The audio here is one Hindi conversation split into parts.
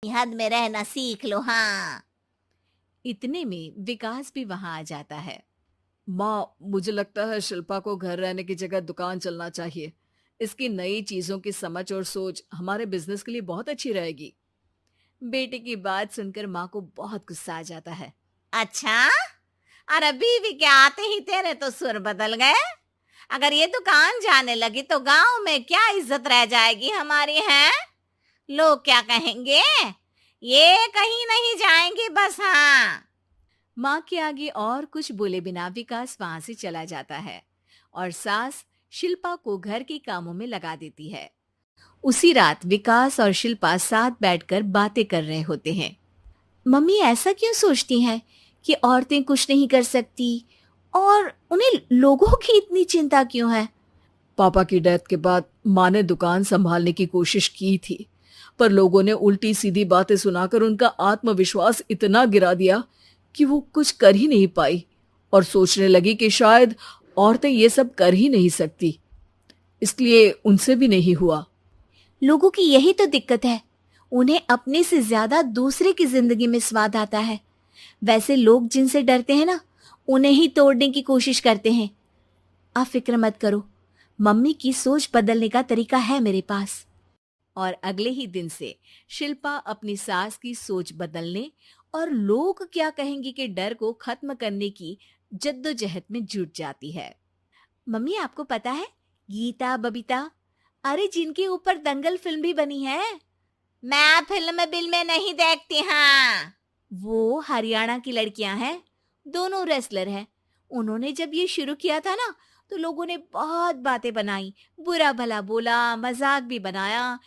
हद में रहना सीख लो। हाँ। इतने में विकास भी वहां आ जाता है। माँ, मुझे लगता है शिल्पा को घर रहने की जगह दुकान चलना चाहिए। इसकी नई चीजों की समझ और सोच हमारे बिजनेस के लिए बहुत अच्छी रहेगी। बेटे की बात सुनकर माँ को बहुत गुस्सा आ जाता है। अच्छा, और बीवी के आते ही तेरे तो सुर बदल गए। अगर ये दुकान जाने लगी तो गांव में क्या इज्जत रह जाएगी हमारी है? लोग क्या कहेंगे? ये कहीं नहीं जाएंगी बस। हाँ। माँ के आगे और कुछ बोले बिना विकास वहां से चला जाता है और सास शिल्पा को घर के कामों में लगा देती है। उसी रात विकास और शिल्पा साथ बैठकर बातें कर रहे होते हैं। मम्मी ऐसा क्यों सोचती हैं कि औरतें कुछ नहीं कर सकती और उन्हें लोगों की इतनी चिंता क्यों है? पापा की डेथ के बाद माँ ने दुकान संभालने की कोशिश की थी, पर लोगों ने उल्टी सीधी बातें सुनाकर उनका आत्मविश्वास इतना गिरा दिया कि वो कुछ कर ही नहीं पाई और सोचने लगी कि शायद औरतें ये सब कर ही नहीं सकती। इसलिए उनसे भी नहीं हुआ। लोगों की यही तो दिक्कत है, उन्हें अपने से ज्यादा दूसरे की जिंदगी में स्वाद आता है। वैसे लोग जिनसे डरते हैं ना, उन्हें ही तोड़ने की कोशिश करते हैं। आप फिक्र मत करो, मम्मी की सोच बदलने का तरीका है मेरे पास। और अगले ही दिन से शिल्पा अपनी सास की सोच बदलने और लोग क्या कहेंगे के डर को खत्म करने की जद्दोजहद में जुट जाती है। मम्मी आपको पता है, गीता बबीता, अरे जिनके ऊपर दंगल फिल्म भी बनी है, मैं फिल्म बिल में नहीं देखती। हाँ। वो हरियाणा की लड़कियां हैं, दोनों रेसलर हैं। उन्होंने जब ये शुरू किया था ना, तो लोगों ने बहुत बातें बनाई, बुरा भला बोला, मजाक भी बनाया,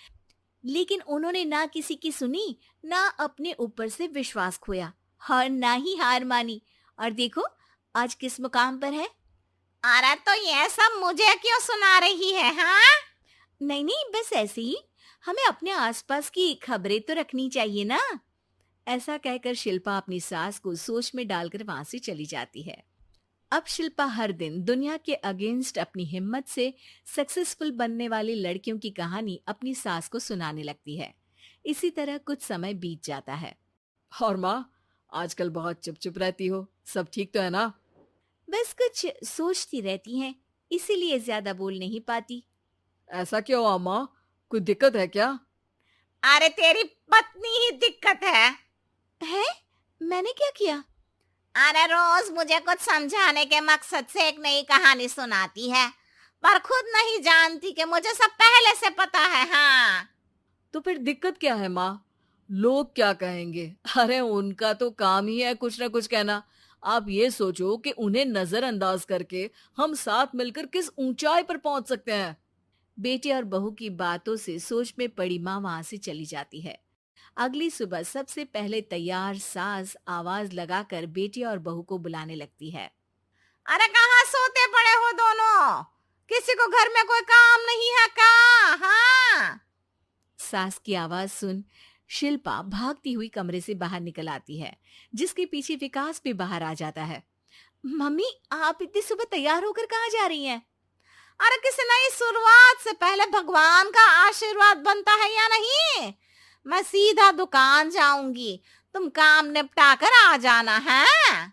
लेकिन उन्होंने ना किसी की सुनी, ना अपने ऊपर से विश्वास खोया और ना ही हार मानी। और देखो आज किस मुकाम पर है। अरे तो ये सब मुझे क्यों सुना रही है? हाँ। नहीं नहीं, बस ऐसे ही, हमें अपने आसपास की खबरें तो रखनी चाहिए ना। ऐसा कहकर शिल्पा अपनी सास को सोच में डालकर वहां से चली जाती है। अब शिल्पा हर दिन दुनिया के अगेंस्ट अपनी हिम्मत से सक्सेसफुल बनने वाली लड़कियों की कहानी अपनी सास को सुनाने लगती है। इसी तरह कुछ समय बीत जाता है। और माँ, आजकल बहुत चुप चुप रहती हो, सब ठीक तो है ना? बस कुछ सोचती रहती हैं, इसीलिए ज्यादा बोल नहीं पाती। ऐसा क्यों हुआ माँ? कोई दिक्कत है क्या? अरे तेरी पत्नी ही दिक्कत है। है? मैंने क्या किया? अरे रोज मुझे कुछ समझाने के मकसद से एक नई कहानी सुनाती है, पर खुद नहीं जानती कि मुझे सब पहले से पता है। हाँ। तो फिर दिक्कत क्या है माँ? लोग क्या कहेंगे? अरे उनका तो काम ही है कुछ ना कुछ कहना। आप ये सोचो कि उन्हें नजरअंदाज करके हम साथ मिलकर किस ऊंचाई पर पहुंच सकते हैं। बेटे और बहू की बातों से सोच में पड़ी माँ वहां से चली जाती है। अगली सुबह सबसे पहले तैयार सास आवाज लगाकर बेटी और बहू को बुलाने लगती है। अरे कहाँ सोते पड़े हो दोनों? किसी को घर में कोई काम नहीं है का? हाँ। सास की आवाज सुन शिल्पा भागती हुई कमरे से बाहर निकल आती है, जिसके पीछे विकास भी बाहर आ जाता है। मम्मी आप इतनी सुबह तैयार होकर कहाँ जा रही हैं? अरे किसी नई शुरुआत से पहले भगवान का आशीर्वाद बनता है या नहीं? मैं सीधा दुकान जाऊंगी, तुम काम निपटा कर आ जाना है।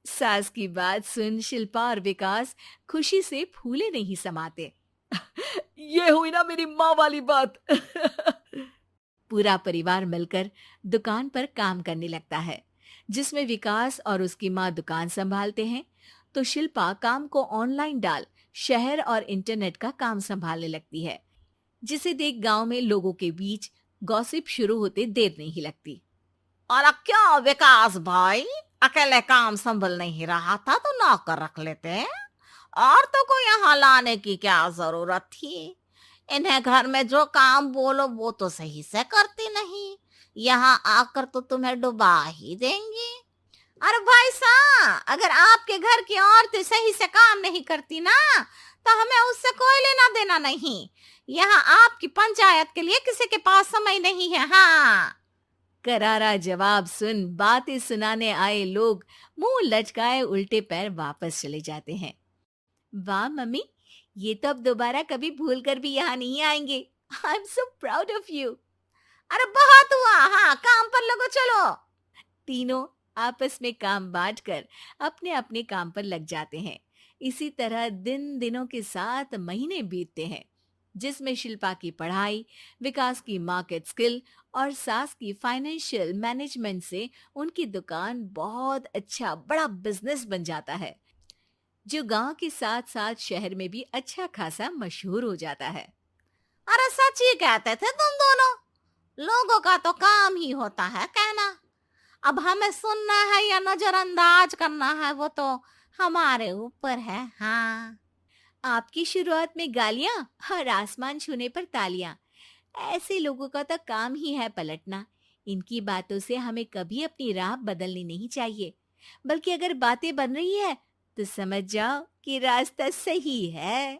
सास की बात सुन शिल्पा और विकास खुशी से फूले नहीं समाते। ये हुई ना मेरी माँ वाली बात। पूरा परिवार मिलकर दुकान पर काम करने लगता है, जिसमें विकास और उसकी माँ दुकान संभालते हैं, तो शिल्पा काम को ऑनलाइन डाल शहर और इंटरनेट का काम संभालने लगती है, जिसे देख गांव में लोगों के बीच गॉसिप शुरू होते देर नहीं लगती। और क्या विकास भाई, अकेले काम संभल नहीं रहा था तो नौकर रख लेते। और तो को यहाँ लाने की क्या जरूरत थी? इन्हें घर में जो काम बोलो वो तो सही से करती नहीं, यहाँ आकर तो तुम्हें डुबा ही देंगी। अरे भाई साहब, अगर आपके घर की औरतें सही से काम नहीं करती ना, तो हमें उससे कोई लेना देना नहीं। यहाँ आपकी पंचायत के लिए किसी के पास समय नहीं है। हाँ। करारा जवाब सुन बातें सुनाने आए लोग मुंह लचकाए उल्टे पैर वापस चले जाते हैं। वाह मम्मी, ये तो अब दोबारा कभी भूल कर भी यहाँ नहीं आएंगे। I am so proud of you. अरे बहुत हुआ, हाँ काम पर लगो चलो। तीनों आपस में काम बांटकर अपने अपने काम पर लग जाते हैं। इसी तरह दिन दिनों के साथ महीने बीतते हैं, जिसमें शिल्पा की पढ़ाई, विकास की मार्केट स्किल और सास की फाइनेंशियल मैनेजमेंट से उनकी दुकान बहुत अच्छा बड़ा बिजनेस बन जाता है, जो गांव के साथ साथ शहर में भी अच्छा खासा मशहूर हो जाता है। अरे सच ही कहते थे तुम दोनों, लोगों का तो काम ही होता है कहना। अब हमें सुनना है या नजरअंदाज करना है वो तो हमारे ऊपर है। हाँ, आपकी शुरुआत में गालियां और आसमान छूने पर तालियां, ऐसे लोगों का तो काम ही है पलटना। इनकी बातों से हमें कभी अपनी राह बदलनी नहीं चाहिए, बल्कि अगर बातें बन रही है तो समझ जाओ कि रास्ता सही है।